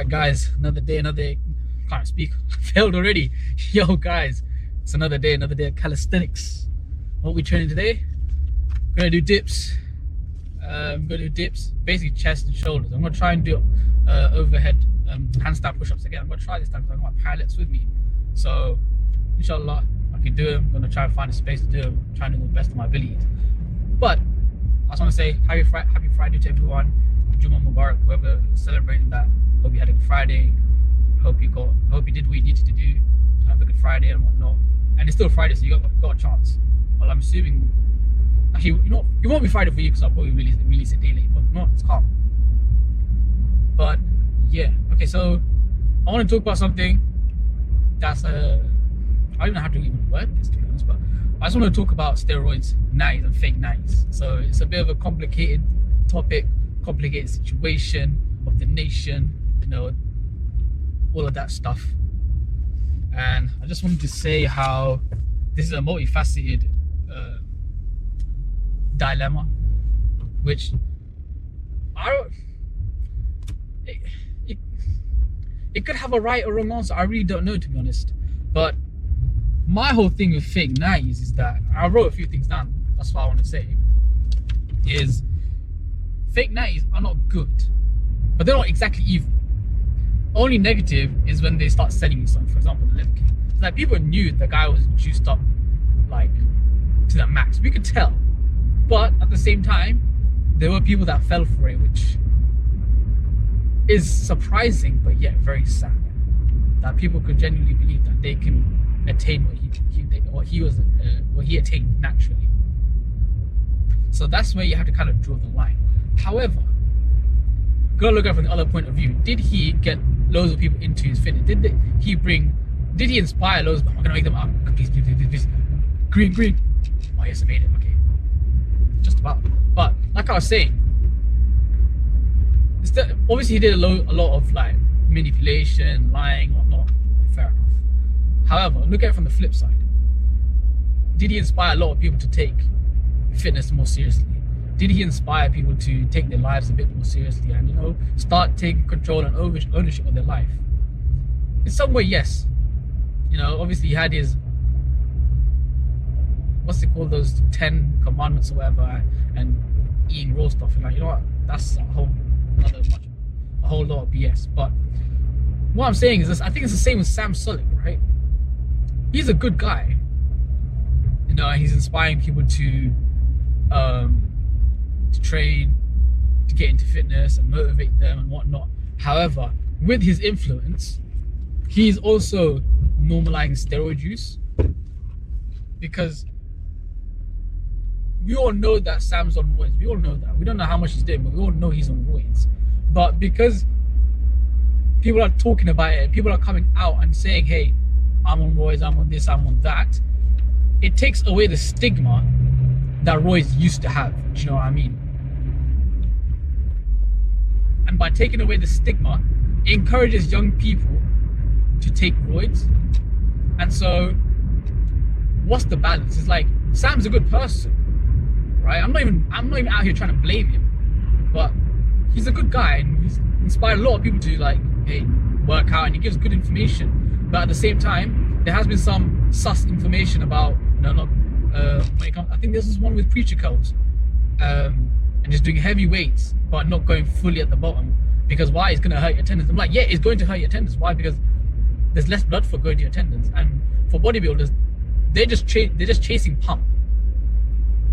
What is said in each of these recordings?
Alright guys, another day, can't speak, failed already. Yo guys, it's another day of calisthenics. What we training today? Gonna do dips. Basically chest and shoulders. I'm gonna try and do overhead handstand push-ups again. I'm gonna try this time because I've got my pilots with me. So inshallah I can do them. I'm gonna try and find a space to do them, trying to do the best of my abilities. But I just want to say happy Friday to everyone. Juma Mubarak, whoever is celebrating that. Hope you had a good Friday. Hope you did what you needed to do to have a good Friday and whatnot. And it's still Friday, so you got a chance. Well, I'm assuming, actually, you know, it won't be Friday for you because I'll probably release it daily. But no, it's calm. But yeah, okay. So I want to talk about something that's I don't know how to even word this, to be honest. But I just want to talk about steroids, nice and fake nice. So it's a bit of a complicated topic, complicated situation of the nation, you know, all of that stuff. And I just wanted to say how this is a multifaceted dilemma, which it could have a right or wrong answer. I really don't know, to be honest. But my whole thing with fake nice is that I wrote a few things down. That's what I want to say. Is fake nice are not good, but they're not exactly evil. Only negative is when they start selling you something. For example, the liver kit. It's like people knew the guy was juiced up like to the max. We could tell, but at the same time, there were people that fell for it, which is surprising, but yet very sad. That people could genuinely believe that they can attain what he attained naturally. So that's where you have to kind of draw the line. However, gotta look at it from the other point of view. Did he get loads of people into his fitness? Did he inspire loads of them? I'm gonna make them up. Please. Green. Oh yes, I made it. Okay. Just about. But like I was saying, obviously he did a lot of like manipulation, lying, whatnot. Fair enough. However, look at it from the flip side. Did he inspire a lot of people to take fitness more seriously? Did he inspire people to take their lives a bit more seriously and, you know, start taking control and ownership of their life? In some way, yes. You know, obviously he had his, what's it called, those 10 commandments or whatever, and eating raw stuff. And like, you know what, that's a whole lot of BS. But what I'm saying is this, I think it's the same with Sulek, right? He's a good guy. You know, he's inspiring people to train, to get into fitness and motivate them and whatnot. However, with his influence, he's also normalizing steroid use, because we all know that Sam's on roids. We all know that. We don't know how much he's doing, but we all know he's on roids. But because people are talking about it, people are coming out and saying, hey, I'm on roids, I'm on this, I'm on that, it takes away the stigma that roids used to have. Do you know what I mean? And by taking away the stigma, it encourages young people to take roids. And so what's the balance? It's like, Sam's a good person, right? I'm not even out here trying to blame him, but he's a good guy and he's inspired a lot of people to, like, hey, work out, and he gives good information. But at the same time, there has been some sus information about, you know, when it comes, I think this is one with preacher curls, and just doing heavy weights but not going fully at the bottom, because why? It's going to hurt your tendons. I'm like, yeah, it's going to hurt your tendons. Why? Because there's less blood flow going to your tendons. And for bodybuilders, they're just chasing pump.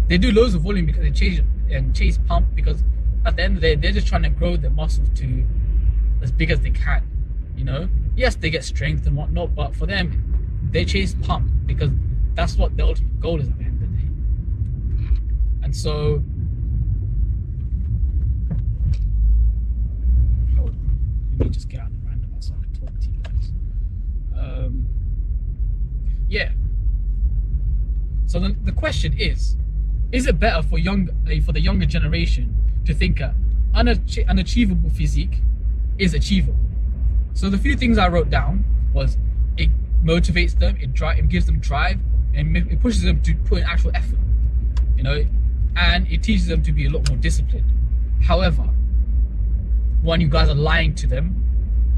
They do loads of volume because they chase pump, because at the end of the day, they're just trying to grow their muscles to as big as they can. You know, yes, they get strength and whatnot, but for them, they chase pump because that's what the ultimate goal is at the end of the day. And so, hold on, let me just get out the roundabout so I can talk to you guys. Yeah. So the question is it better for the younger generation to think an unachievable physique is achievable? So the few things I wrote down was, it motivates them, it gives them drive, and it pushes them to put in actual effort, you know, and it teaches them to be a lot more disciplined. However, one, you guys are lying to them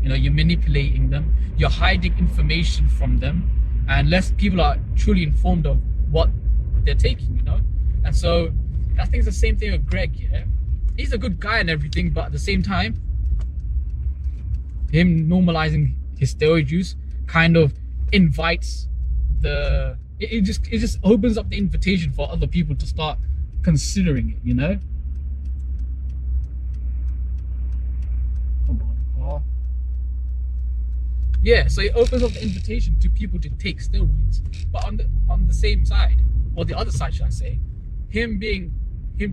You're manipulating them, you're hiding information from them, and less people are truly informed of what they're taking. And so I think it's the same thing with Greg. Yeah, he's a good guy and everything, but at the same time, him normalizing his steroid use kind of invites it just opens up the invitation for other people to start considering it. Come on. Yeah, so it opens up the invitation to people to take steroids. But on the same side, or the other side, should I say, him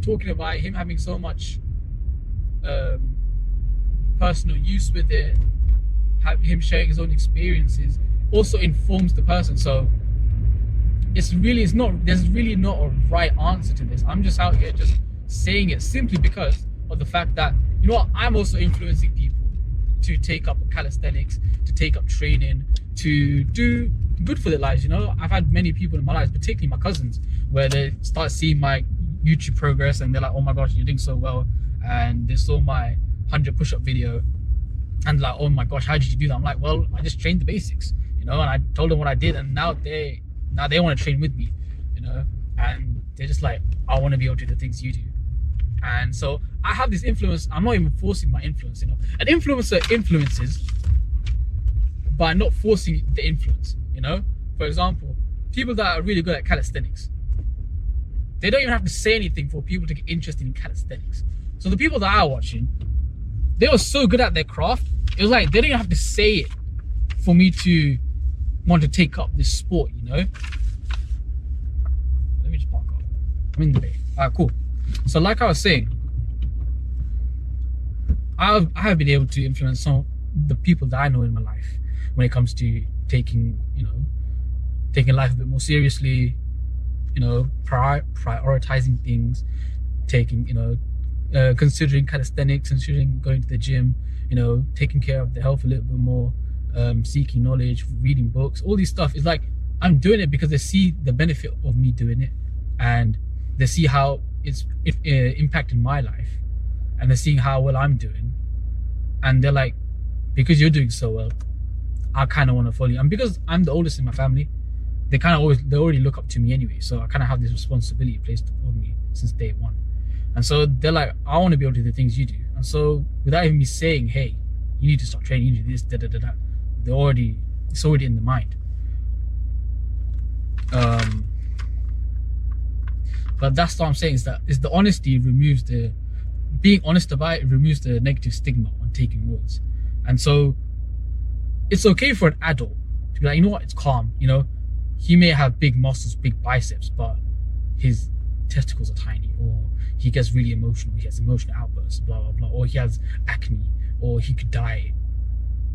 talking about him having so much personal use with it, him sharing his own experiences, also informs the person. So there's really not a right answer to this. I'm just out here just saying it simply because of the fact that, I'm also influencing people to take up calisthenics, to take up training, to do good for their lives. I've had many people in my life, particularly my cousins, where they start seeing my YouTube progress and they're like, oh my gosh, you're doing so well. And they saw my 100 push-up video and like, oh my gosh, how did you do that? I'm like, well, I just trained the basics, and I told them what I did, and now they want to train with me, and they're just like, I want to be able to do the things you do. And so I have this influence. I'm not even forcing my influence. An influencer influences by not forcing the influence. For example, people that are really good at calisthenics, they don't even have to say anything for people to get interested in calisthenics. So the people that I was watching, they were so good at their craft. It was like they didn't even have to say it for me to want to take up this sport. Let me just park up. I'm in the bay. Alright, cool. So like I was saying, I have been able to influence some of the people that I know in my life when it comes to taking life a bit more seriously, prioritizing things, considering calisthenics, considering going to the gym, taking care of the health a little bit more, seeking knowledge, reading books, all these stuff. Is like, I'm doing it because they see the benefit of me doing it, and they see how it's impacting my life, and they're seeing how well I'm doing, and they're like, because you're doing so well, I kind of want to follow you. And because I'm the oldest in my family, they already look up to me anyway, so I kind of have this responsibility placed on me since day one. And so they're like, I want to be able to do the things you do. And so without even me saying, hey, you need to start training, you need to do this, it's already in the mind. But that's what I'm saying, is the honesty removes being honest about it removes the negative stigma on taking roids. And so it's okay for an adult to be like, it's calm, he may have big muscles, big biceps, but his testicles are tiny, or he gets really emotional, he has emotional outbursts, blah blah blah, or he has acne, or he could die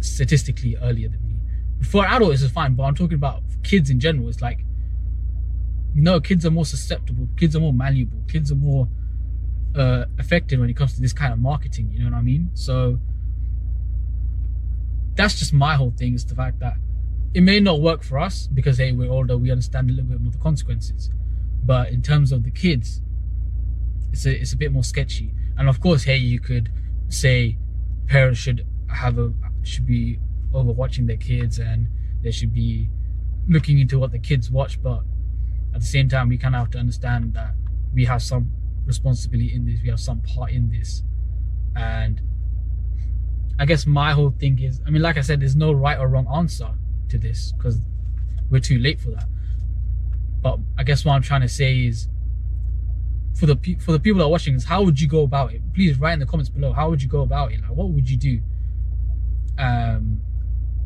statistically earlier than me. For an adult, this is fine, but I'm talking about kids in general. It's like, no, kids are more susceptible, kids are more malleable, kids are more affected when it comes to this kind of marketing, you know what I mean? So that's just my whole thing, is the fact that it may not work for us because, hey, we're older, we understand a little bit more the consequences. But in terms of the kids, it's a bit more sketchy. And of course, hey, you could say parents should be over watching their kids, and they should be looking into what the kids watch. But at the same time, we kind of have to understand that we have some responsibility in this, we have some part in this. And I guess my whole thing is, like I said, there's no right or wrong answer to this because we're too late for that. But I guess what I'm trying to say is, for the people that are watching this, how would you go about it? Please write in the comments below. How would you go about it? Like, what would you do?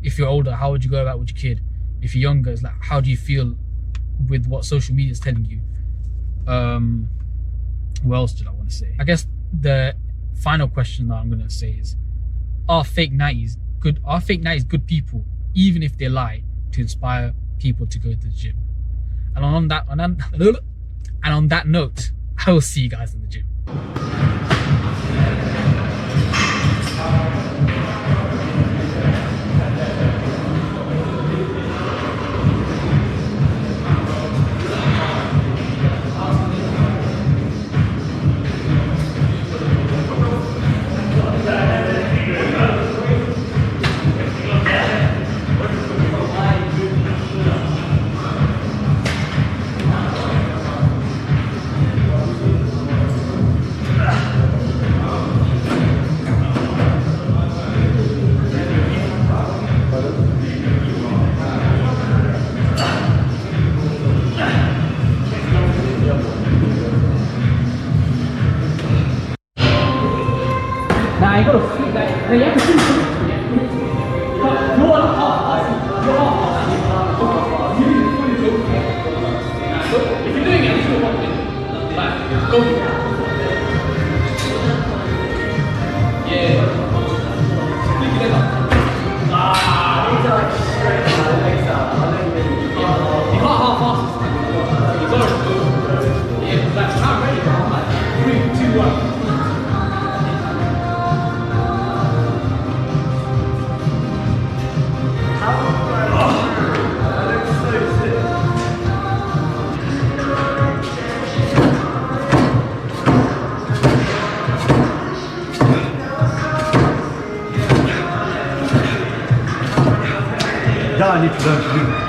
If you're older, how would you go about it with your kid? If you're younger, it's like, how do you feel with what social media is telling you? What else did I want to say? I guess the final question that I'm gonna say is, are fake 90s good people, even if they lie to inspire people to go to the gym? And on that note, I will see you guys in the gym. that I need to learn to do.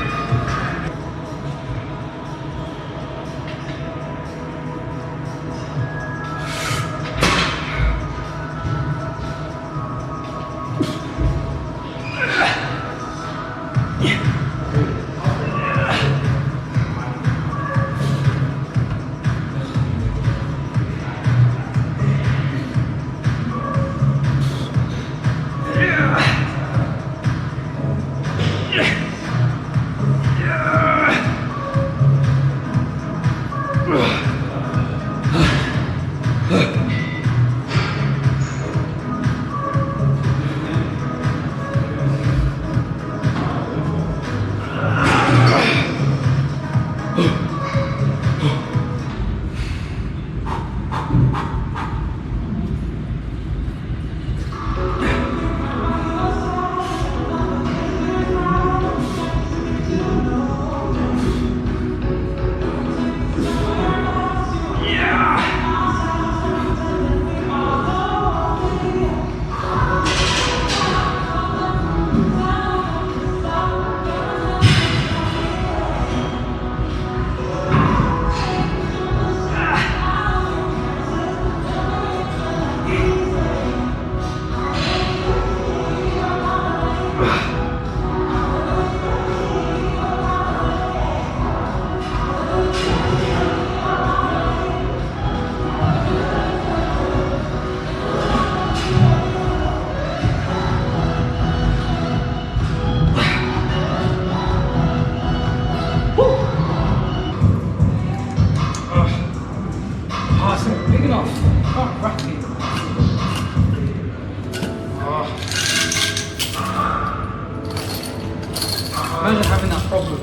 Imagine having that problem.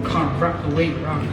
Can't wrap the weight around.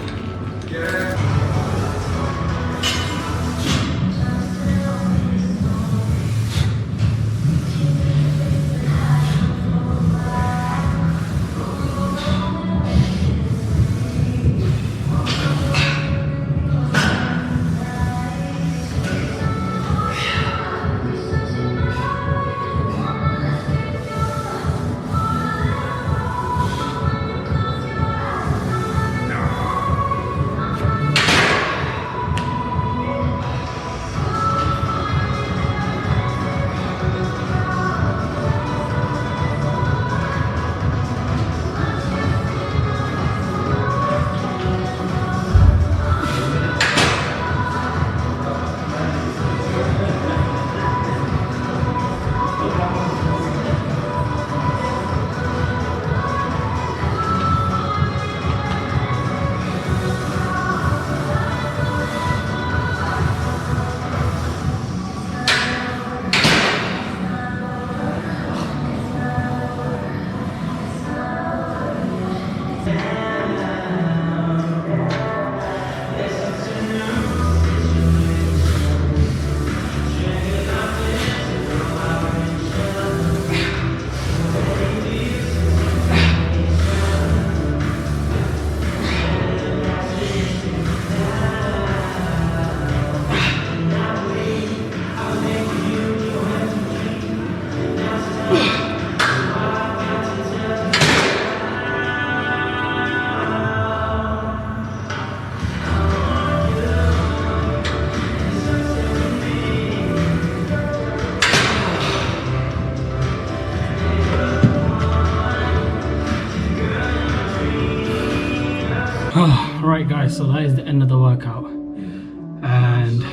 Right guys, so that is the end of the workout, and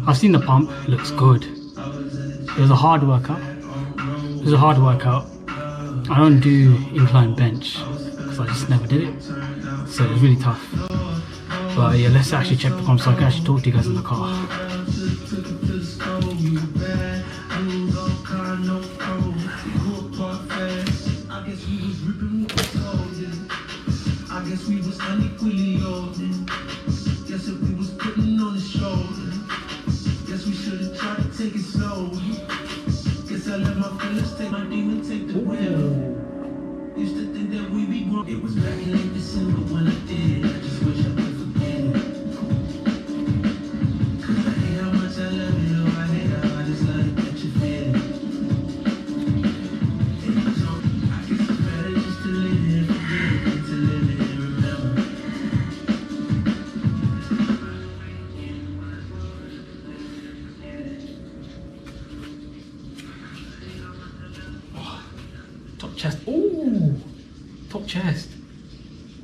I've seen the pump, it looks good. It was a hard workout. I don't do incline bench because I just never did it, so it was really tough. But yeah, let's actually check the pump so I can actually talk to you guys in the car. I guess we was unequally yielding. Guess if we was putting on the shoulder, guess we should have tried to take it slow. Guess I let my feelings take my demon, take the wheel. Used to think that we be grown. It was back in late December when I did. I just wish I could forget it. Cause I hate how much I love you. I hate how I just let it get you feel it. chest. Oh, top chest.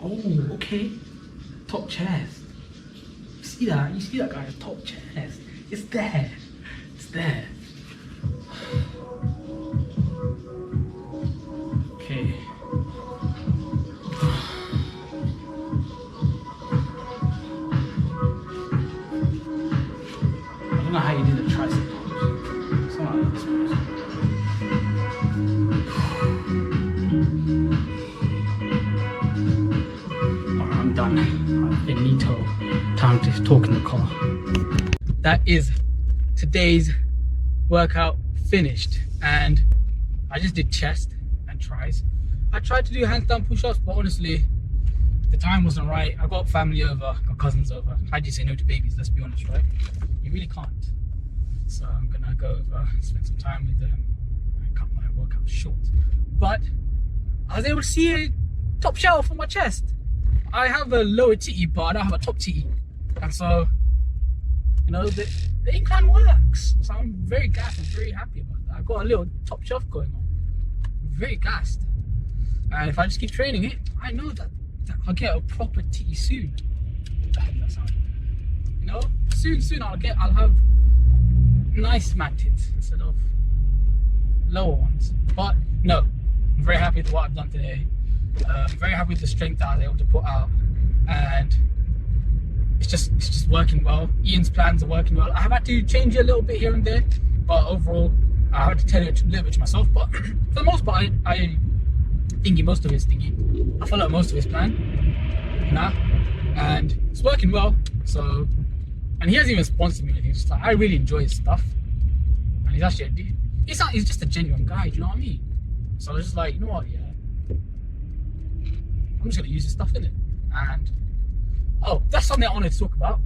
Oh, okay. Top chest. You see that? You see that, guys? Top chest. It's there. It's there. Okay. I don't know how you do the tricep pose. Something like this pose. Alright, I'm done. Finito. Time to talk in the car. That is today's workout finished, and I just did chest and tries. I tried to do handstand push-ups, but honestly the time wasn't right. I got family over, got cousins over. How do you say no to babies? Let's be honest, right? You really can't. So I'm gonna go over, spend some time with them and cut my workout short. But I was able to see a top shelf on my chest. I have a lower titty, but I don't have a top titty, and so you know the incline works. So I'm very gassed. I'm very happy about that. I've got a little top shelf going on. I'm very gassed, and if I just keep training it, I know that I'll get a proper titty soon. What the heck does that sound? You know, soon I'll have nice man tits instead of lower ones. But no, I'm very happy with what I've done today. I'm very happy with the strength that I was able to put out, and it's just working well. Ian's plans are working well. I have had to change it a little bit here and there, but overall I had to tell it a little bit to myself. But for the most part, I thingy most of his thingy. I follow most of his plan, and it's working well. So, and he hasn't even sponsored me or anything. Just like, I really enjoy his stuff, and he's actually he's just a genuine guy. Do you know what I mean? So I was just like, you know what, yeah, I'm just gonna use his stuff in it. And oh, that's something I wanted to talk about.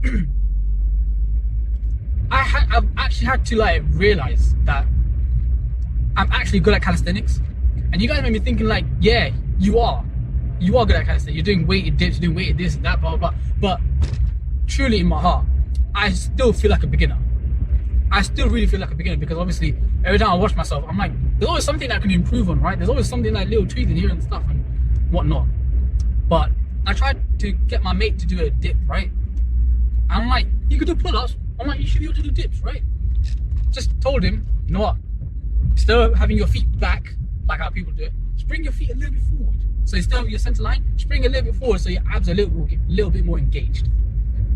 I've actually had to like realize that I'm actually good at calisthenics. And you guys made me thinking like, yeah, you are good at calisthenics. You're doing weighted dips, you're doing weighted this and that, blah, blah, blah. But truly in my heart, I still feel like a beginner. I still really feel like a beginner, because obviously every time I watch myself, I'm like, there's always something that I can improve on, right? There's always something like little tweaks in here and stuff and whatnot. But I tried to get my mate to do a dip, right? And I'm like, you could do pull-ups. I'm like, you should be able to do dips, right? Just told him, you know what? Instead of having your feet back, like how people do it, just bring your feet a little bit forward. So instead of your center line, just bring a little bit forward so your abs are a little bit more engaged.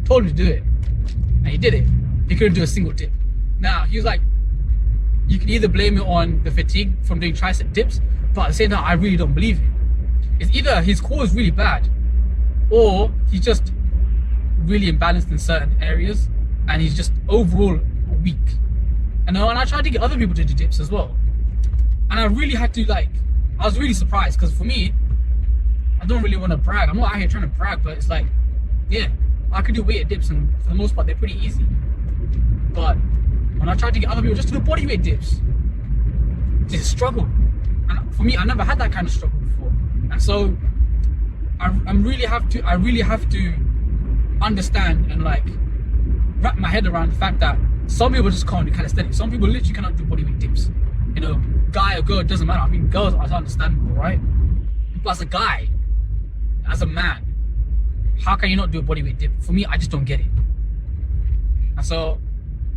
Told him to do it, and he did it. He couldn't do a single dip. Now, he was like, you can either blame it on the fatigue from doing tricep dips, but at the same time, I really don't believe it. It's either his core is really bad, or he's just really imbalanced in certain areas, and he's just overall weak. And I tried to get other people to do dips as well, and I really had to I was really surprised, because for me, I don't really want to brag. I'm not out here trying to brag, but it's like, yeah, I could do weighted dips, and for the most part, they're pretty easy. But when I tried to get other people just to do bodyweight dips, it's a struggle. And for me, I never had that kind of struggle before. And so I really have to understand and wrap my head around the fact that some people just can't do calisthenics. Some people literally cannot do bodyweight dips. You know, guy or girl, it doesn't matter. I mean, girls are understandable, right? But as a guy, as a man, how can you not do a bodyweight dip? For me, I just don't get it. And so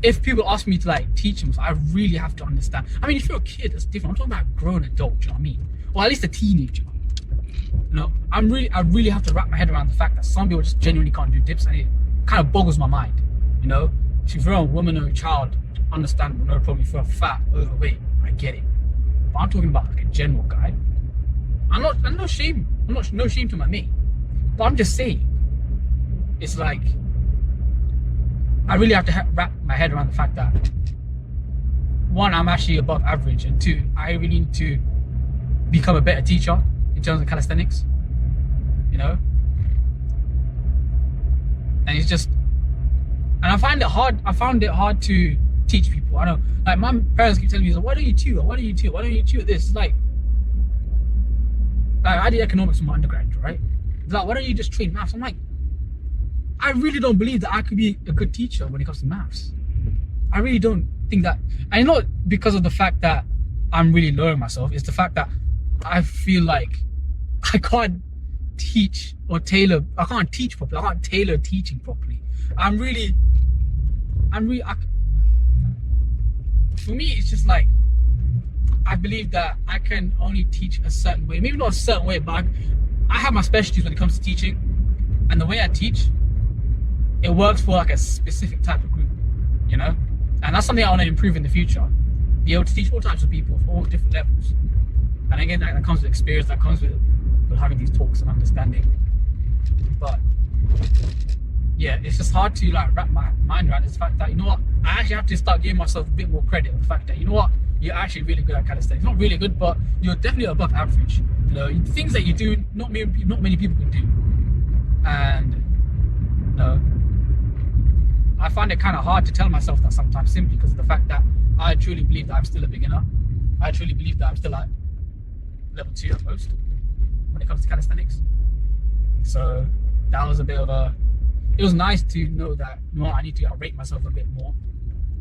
if people ask me to teach them, I really have to understand. I mean, if you're a kid, that's different. I'm talking about a grown adult, you know what I mean? Or at least a teenager. You know, I really have to wrap my head around the fact that some people just genuinely can't do dips, and it kind of boggles my mind. You know, if you're a woman or a child, understandable, no problem. If you're fat, overweight, I get it. But I'm talking about a general guy. I'm no shame to my mate. But I'm just saying, it's like, I really have to wrap my head around the fact that, one, I'm actually above average, and two, I really need to become a better teacher in terms of calisthenics, you know? And it's just, and I found it hard to teach people. I know, my parents keep telling me, why don't you tutor? Why don't you tutor? Why don't you tutor this? It's like I did economics in my undergraduate, right? It's like, why don't you just train maths? I'm like, I really don't believe that I could be a good teacher when it comes to maths. I really don't think that. And not because of the fact that I'm really lowering myself. It's the fact that I feel like I can't teach or tailor. I can't teach properly. I can't tailor teaching properly. For me, it's just like, I believe that I can only teach a certain way. Maybe not a certain way, but I have my specialties when it comes to teaching. And the way I teach, it works for like a specific type of group, you know? And that's something I want to improve in the future. Be able to teach all types of people for all different levels. And again, that comes with experience, that comes with having these talks and understanding. But yeah, it's just hard to like wrap my mind around this fact that, you know what, I actually have to start giving myself a bit more credit for the fact that, you know what, you're actually really good at calisthenics. Not really good, but you're definitely above average. You know, things that you do, not many people can do. And you know, I find it kind of hard to tell myself that sometimes, simply because of the fact that I truly believe that I'm still a beginner. I truly believe that I'm still at level 2 at most when it comes to calisthenics. So that was a bit of a, it was nice to know that, you know what, I need to rate myself a bit more.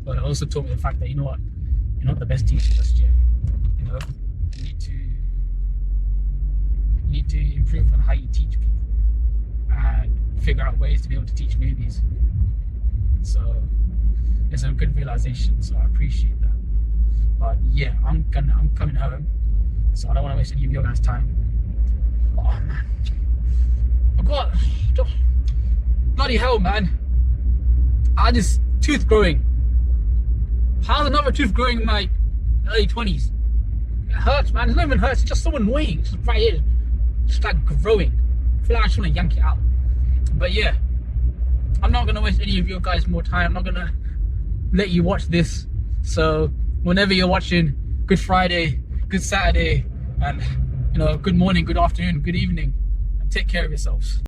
But it also taught me the fact that, you know what, you're not the best teacher just yet. You know, you need to improve on how you teach people and figure out ways to be able to teach newbies. So it's a good realization, so I appreciate that. But yeah, I'm coming home, so I don't want to waste any of your guys' time. Oh man, I got bloody hell, man. I had this tooth growing. How's another tooth growing in my early 20s? It hurts, man. It doesn't even hurt. It's just so annoying. It's just right here, just like growing. I feel like I just want to yank it out. But yeah, I'm not gonna waste any of your guys more time. I'm not gonna let you watch this. So whenever you're watching, good Friday, good Saturday, and you know, good morning, good afternoon, good evening, and take care of yourselves.